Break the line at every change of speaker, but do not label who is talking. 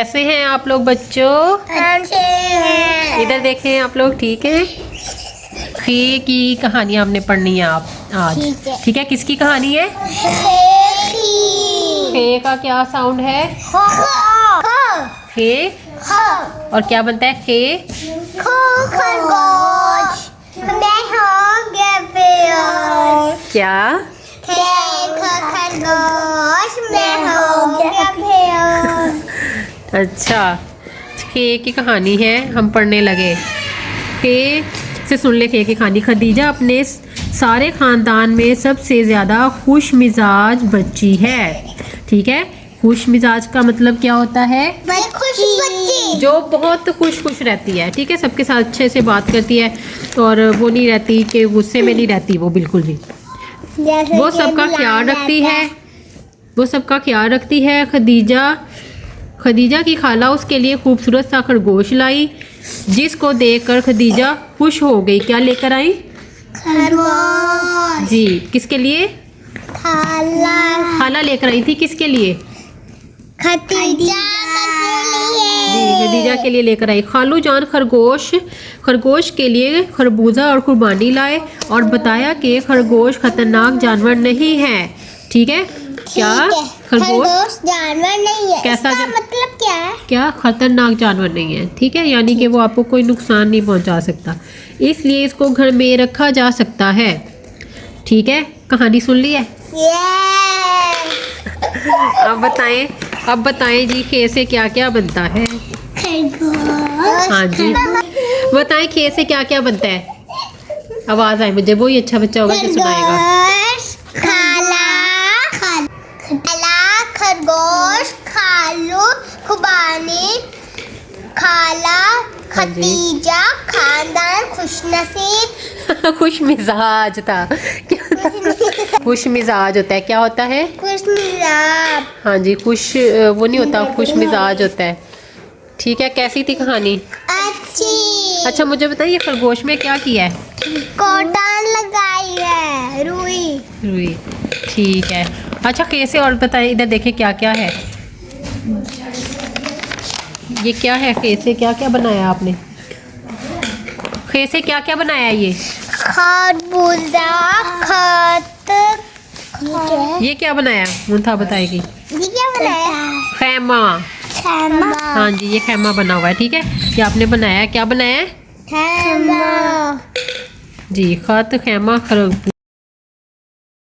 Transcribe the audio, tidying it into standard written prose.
कैसे हैं आप लोग बच्चों?
अच्छे हैं।
इधर देखें आप लोग, ठीक है। खे की कहानी हमने पढ़नी है आप आज, ठीक है। किसकी कहानी है? खे का क्या साउंड है? खे। और क्या बनता है खे?
खरगोश। मैं हो गया पेड़।
क्या?
खरगोश मैं हो गया पेड़।
अच्छा, खे की कहानी है, हम पढ़ने लगे। खे से सुन ले खे की कहानी। खदीजा अपने सारे ख़ानदान में सबसे ज़्यादा खुश मिजाज बच्ची है, ठीक है। खुश मिजाज का मतलब क्या होता है?
खुश बच्ची
जो बहुत खुश रहती है, ठीक है। सबके साथ अच्छे से बात करती है और वो नहीं रहती कि गुस्से में नहीं रहती, वो बिल्कुल भी। वो सबका ख्याल रखती है, वो सबका ख्याल रखती है। खदीजा की खाला उसके लिए खूबसूरत सा खरगोश लाई, जिसको देखकर खदीजा खुश हो गई। क्या लेकर आई?
खरगोश।
जी, किसके लिए? खाला लेकर आई थी, किसके लिए?
खदीजा
जी, खदीजा के लिए लेकर आई। खालू जान खरगोश के लिए खरबूजा और कुर्बानी लाए और बताया कि खरगोश खतरनाक जानवर नहीं है, ठीक है। क्या
खरगोश जानवर नहीं है?
कैसा
इसका मतलब क्या है?
क्या खतरनाक जानवर नहीं है, ठीक है। यानी कि वो आपको कोई नुकसान नहीं पहुंचा सकता, इसलिए इसको घर में रखा जा सकता है, ठीक है। कहानी सुन ली है? अब बताएं जी, खे से क्या क्या बनता है? हाँ जी, बताएं खे से क्या क्या बनता है। आवाज आए मुझे, वो ही अच्छा बच्चा होगा जो सुनाएगा।
खरगोश, खालू, खुबानी, खाला, खदीजा, खानदान, खुशनसीब।
खुश मिजाज था। खुश मिजाज होता है, क्या होता है?
खुश मिजाज।
हाँ जी, खुश वो नहीं होता, खुश मिजाज होता है, ठीक है। कैसी थी कहानी?
अच्छी।
अच्छा, मुझे बताइए खरगोश में क्या किया है?
कॉटन लगाई है, रुई।
ठीक है। अच्छा, कैसे और बताइए, इधर देखें क्या क्या है। ये क्या है? कैसे क्या क्या बनाया आपने? कैसे क्या क्या बनाया ये?
खरबूजा,
ये क्या बनाया? मुंथा बताएगी।
ये क्या बनाया?
खैमा। हाँ जी, ये खैमा बना हुआ है, ठीक है। ये आपने बनाया, क्या बनाया है?
खैमा।
जी, खत खैमा खरबूजा।